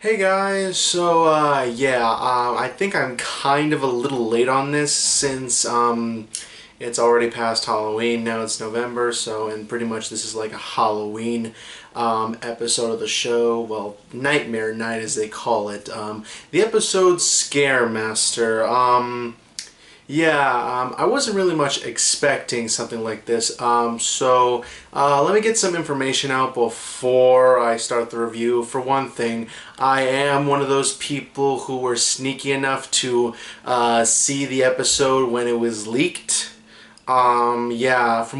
Hey guys, I think I'm kind of a little late on this since it's already past Halloween. Now it's November, and pretty much this is like a Halloween episode of the show. Well, Nightmare Night as they call it. The episode Scare Master. I wasn't really much expecting something like this. Let me get some information out before I start the review. For one thing, I am one of those people who were sneaky enough to see the episode when it was leaked. From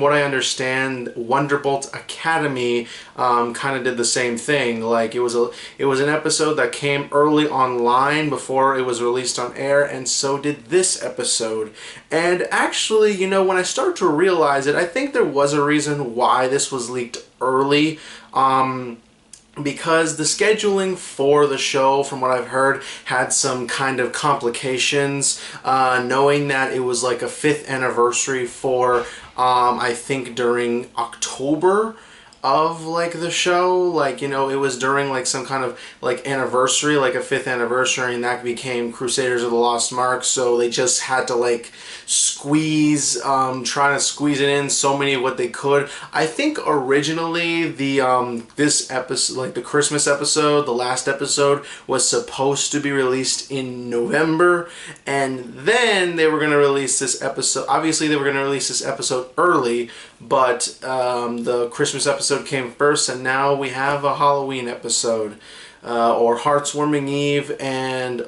what I understand, Wonderbolt Academy kind of did the same thing. Like it was an episode that came early online before it was released on air, and so did this episode. And actually, when I started to realize it, I think there was a reason why this was leaked early. Because the scheduling for the show, from what I've heard, had some kind of complications, knowing that it was like a 5th anniversary for, I think during October of like the show, it was during like some kind of like anniversary, like a 5th anniversary, and that became Crusaders of the Lost Mark, so they just had to like trying to squeeze it in so many what they could. I think originally the this episode, like the Christmas episode, the last episode, was supposed to be released in November, and then they were going to release this episode. Obviously they were going to release this episode early, but the Christmas episode came first, and now we have a Halloween episode, or Heartswarming Eve and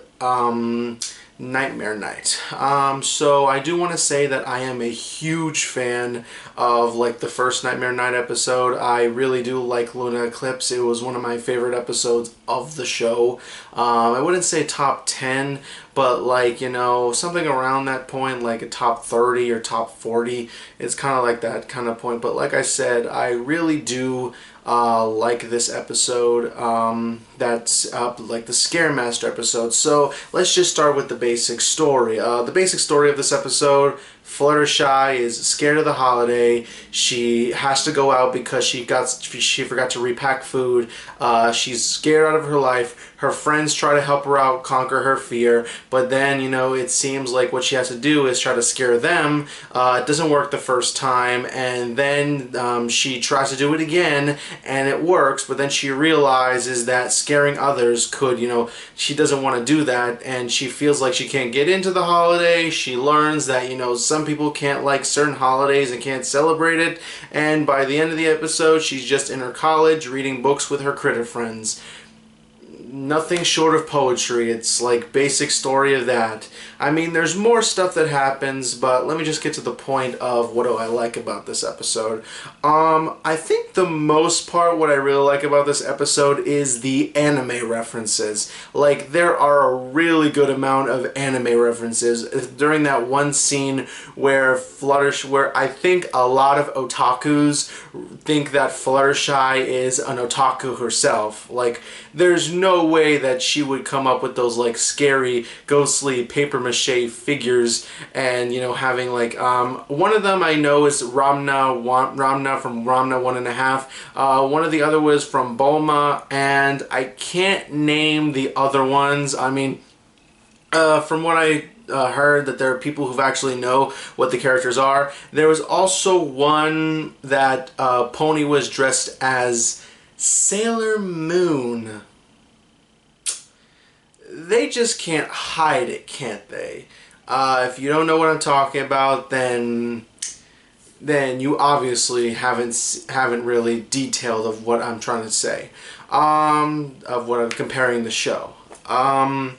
Nightmare Night. So I do want to say that I am a huge fan of like the first Nightmare Night episode. I really do like Luna Eclipse. It was one of my favorite episodes of the show. I wouldn't say top 10, but like, something around that point, like a top 30 or top 40. It's kind of like that kind of point. But like I said, I really do like this episode. That's like the Scare Master episode. So let's just start with the basic story. The basic story of this episode: Fluttershy is scared of the holiday. She has to go out because she forgot to repack food. She's scared out of her life. Her friends try to help her out, conquer her fear, but then, it seems like what she has to do is try to scare them. It doesn't work the first time, and then she tries to do it again, and it works, but then she realizes that scaring others could, she doesn't want to do that, and she feels like she can't get into the holiday. She learns that, some people can't like certain holidays and can't celebrate it, and by the end of the episode, she's just in her college reading books with her critter friends. Nothing short of poetry. It's like basic story of that. I mean, there's more stuff that happens, but let me just get to the point of what do I like about this episode. I think the most part, what I really like about this episode is the anime references. Like, there are a really good amount of anime references. During that one scene where where I think a lot of otakus think that Fluttershy is an otaku herself. Like, there's no way that she would come up with those like scary, ghostly paper mache figures, and having like one of them I know is Ramna from Ramna 1.5. One of the other was from Bulma, and I can't name the other ones. I mean, from what I heard, that there are people who actually know what the characters are. There was also one that Pony was dressed as Sailor Moon. They just can't hide it, can't they? If you don't know what I'm talking about, then you obviously haven't really detailed of what I'm trying to say, of what I'm comparing the show. The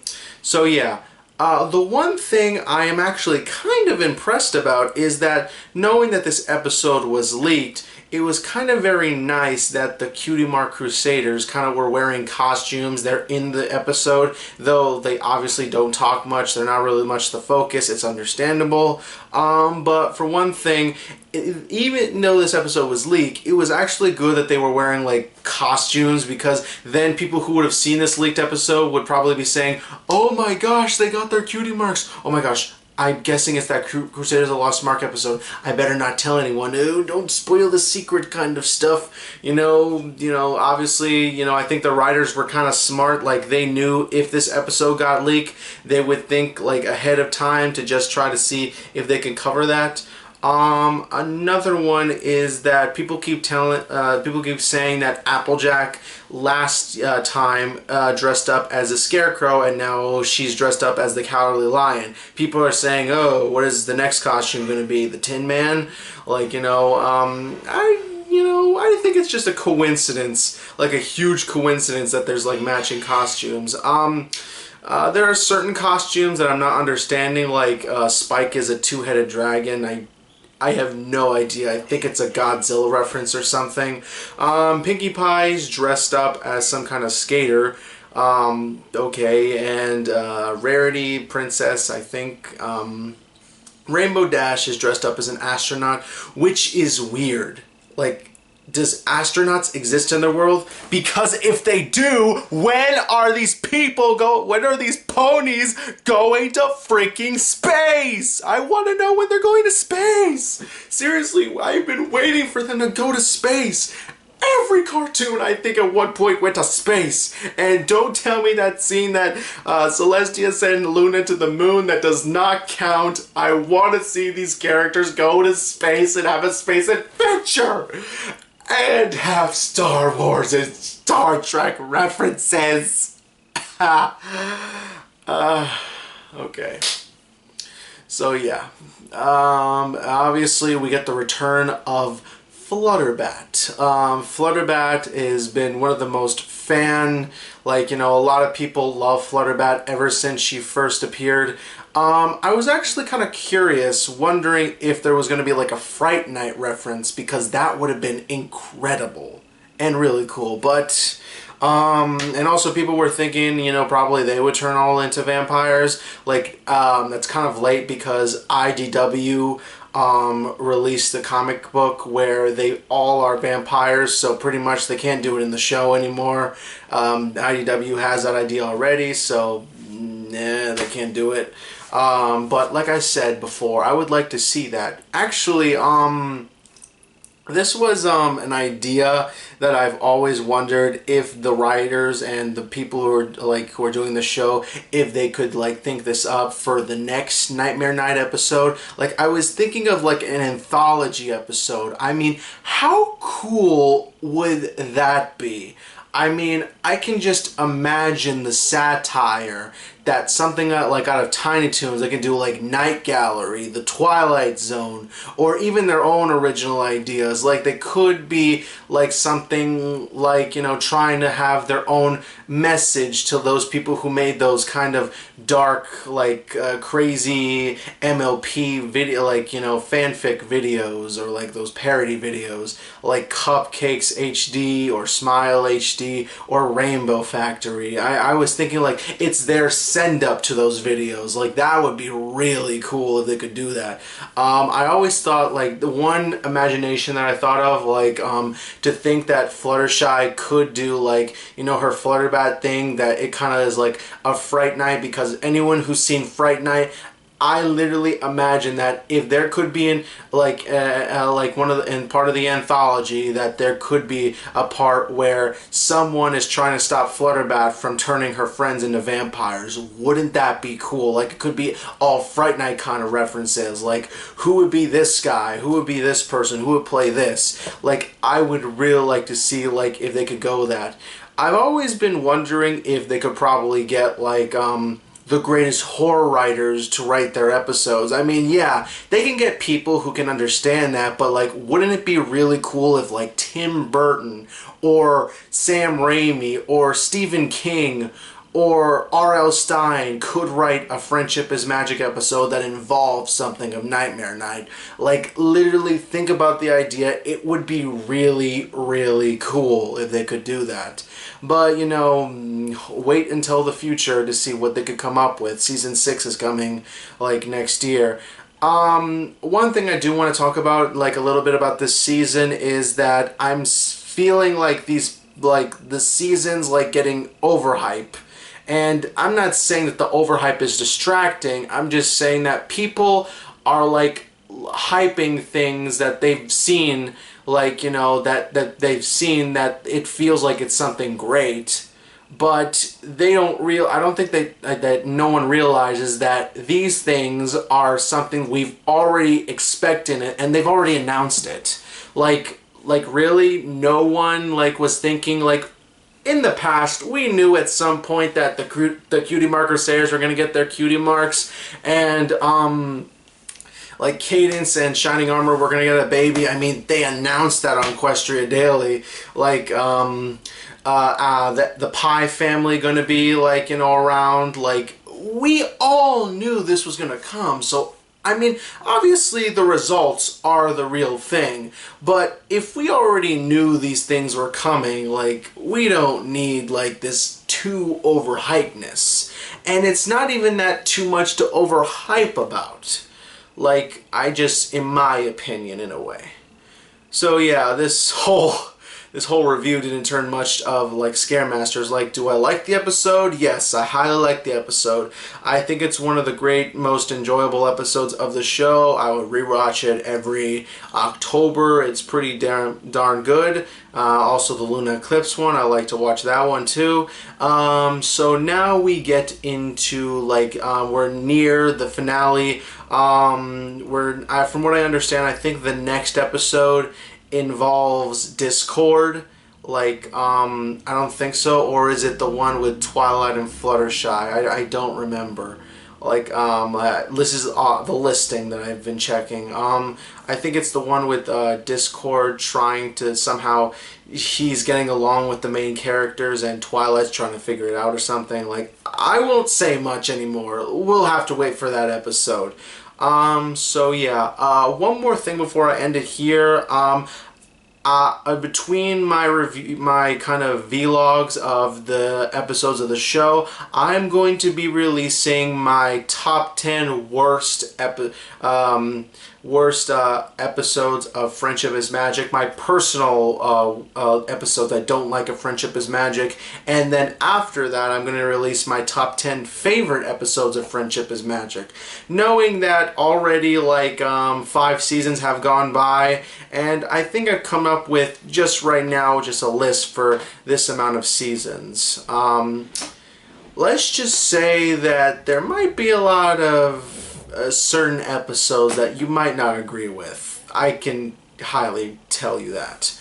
one thing I am actually kind of impressed about is that, knowing that this episode was leaked, it was kind of very nice that the Cutie Mark Crusaders kind of were wearing costumes. They're in the episode, though they obviously don't talk much. They're not really much the focus. It's understandable. But for one thing, even though this episode was leaked, it was actually good that they were wearing like costumes, because then people who would have seen this leaked episode would probably be saying, "Oh my gosh, they got their cutie marks. Oh my gosh, I'm guessing it's that Crusaders of the Lost Mark episode. I better not tell anyone. Oh, don't spoil the secret kind of stuff. Obviously, I think the writers were kind of smart. Like, they knew if this episode got leaked, they would think, like, ahead of time to just try to see if they can cover that. Another one is that people keep saying that Applejack last time dressed up as a scarecrow, and now she's dressed up as the Cowardly Lion. People are saying, oh, what is the next costume going to be? The Tin Man? Like, I think it's just a coincidence, like a huge coincidence that there's like matching costumes. There are certain costumes that I'm not understanding, like Spike is a two-headed dragon. I have no idea. I think it's a Godzilla reference or something. Pinkie Pie's dressed up as some kind of skater. Okay, and Rarity Princess, I think. Rainbow Dash is dressed up as an astronaut, which is weird. Like, does astronauts exist in the world? Because if they do, when are these ponies going to freaking space? I want to know when they're going to space. Seriously, I've been waiting for them to go to space. Every cartoon, I think, at one point went to space. And don't tell me that scene that Celestia sent Luna to the moon, that does not count. I want to see these characters go to space and have a space adventure. And have Star Wars and Star Trek references. Okay. So yeah. Obviously we get the return of Flutterbat. Flutterbat has been one of the most a lot of people love Flutterbat ever since she first appeared. I was actually kind of curious, wondering if there was going to be like a Fright Night reference, because that would have been incredible and really cool. But, and also people were thinking, probably they would turn all into vampires. Like, that's kind of late because IDW released the comic book where they all are vampires, so pretty much they can't do it in the show anymore. IDW has that idea already, so nah, they can't do it. But like I said before, I would like to see that. Actually, this was an idea that I've always wondered if the writers and the people who are doing the show, if they could think this up for the next Nightmare Night episode. Like, I was thinking of like an anthology episode. I mean, how cool would that be? I mean, I can just imagine the satire that something like out of Tiny Toons, they can do like Night Gallery, The Twilight Zone, or even their own original ideas. Like, they could be like something like, trying to have their own message to those people who made those kind of dark, crazy MLP video, fanfic videos, or like those parody videos, like Cupcakes HD, or Smile HD, or Rainbow Factory. I was thinking like it's their send up to those videos. Like, that would be really cool if they could do that. I always thought, like, the one imagination that I thought of, to think that Fluttershy could do, her Flutterbat thing, that it kind of is like a Fright Night, because anyone who's seen Fright Night, I literally imagine that if there could be in part of the anthology, that there could be a part where someone is trying to stop Flutterbat from turning her friends into vampires. Wouldn't that be cool? Like, it could be all Fright Night kind of references. Like, who would be this guy? Who would be this person? Who would play this? Like, I would really like to see if they could go that. I've always been wondering if they could probably get the greatest horror writers to write their episodes. I mean, yeah, they can get people who can understand that, but wouldn't it be really cool if Tim Burton or Sam Raimi or Stephen King or R.L. Stine could write a Friendship is Magic episode that involves something of Nightmare Night? Literally think about the idea. It would be really, really cool if they could do that. But, wait until the future to see what they could come up with. Season 6 is coming, next year. One thing I do want to talk about, a little bit about this season, is that I'm feeling the season's, getting overhype. And I'm not saying that the overhype is distracting. I'm just saying that people are like hyping things that they've seen, like, you know, that they've seen that it feels like it's something great. But they don't I don't think that no one realizes that these things are something we've already expected and they've already announced it. Like really, no one like was thinking like in the past we knew at some point that the cutie marker sayers were gonna get their cutie marks, and like Cadence and Shining Armor were gonna get a baby. I mean, they announced that on Equestria Daily. Like the Pie family gonna be like, you know, around. Like, we all knew this was gonna come. So I mean, obviously the results are the real thing, but if we already knew these things were coming, like, we don't need like this too overhypeness. And it's not even that too much to overhype about. Like, in my opinion, in a way. So yeah, this whole review didn't turn much of like Scaremasters. Like, do I like the episode? Yes, I highly like the episode. I think it's one of the great, most enjoyable episodes of the show. I would rewatch it every October. It's pretty darn good. Also the Luna Eclipse one, I like to watch that one too. So now we get into like we're near the finale. From what I understand, I think the next episode involves Discord. Like, I don't think so. Or is it the one with Twilight and Fluttershy? I don't remember. Like, this is the listing that I've been checking. I think it's the one with Discord trying to somehow, he's getting along with the main characters and Twilight's trying to figure it out or something. Like, I won't say much anymore. We'll have to wait for that episode. So yeah, one more thing before I end it here. Between my kind of vlogs of the episodes of the show, I'm going to be releasing my top 10 worst episodes of Friendship is Magic, my personal episodes I don't like of Friendship is Magic, and then after that I'm going to release my top 10 favorite episodes of Friendship is Magic, knowing that already like 5 seasons have gone by, and I think I've come up with just right now just a list for this amount of seasons. Let's just say that there might be a lot of certain episodes that you might not agree with. I can highly tell you that.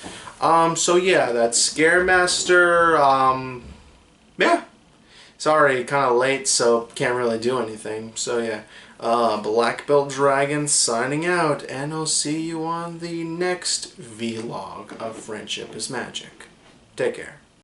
So yeah, that's Scaremaster. Yeah. Sorry, kind of late, so can't really do anything. So yeah, Black Belt Dragon signing out, and I'll see you on the next vlog of Friendship is Magic. Take care.